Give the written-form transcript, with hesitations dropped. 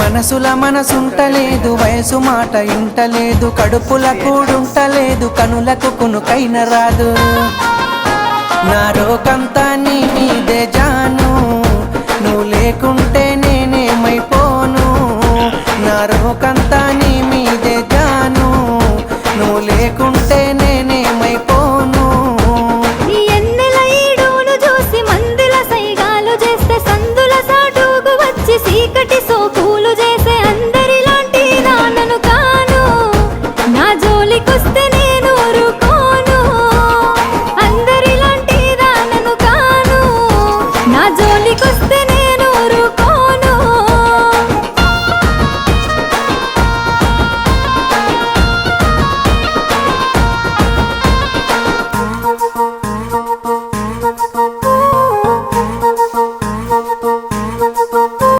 మనసుల మనసుంటలేదు, వయసు మాట ఇంటలేదు, కడుపుల కూడుంటలేదు, కనులకు కునుకైన రాదు. నా రోకంతా నీ మీదే జాను, నువ్వు లేకుంటే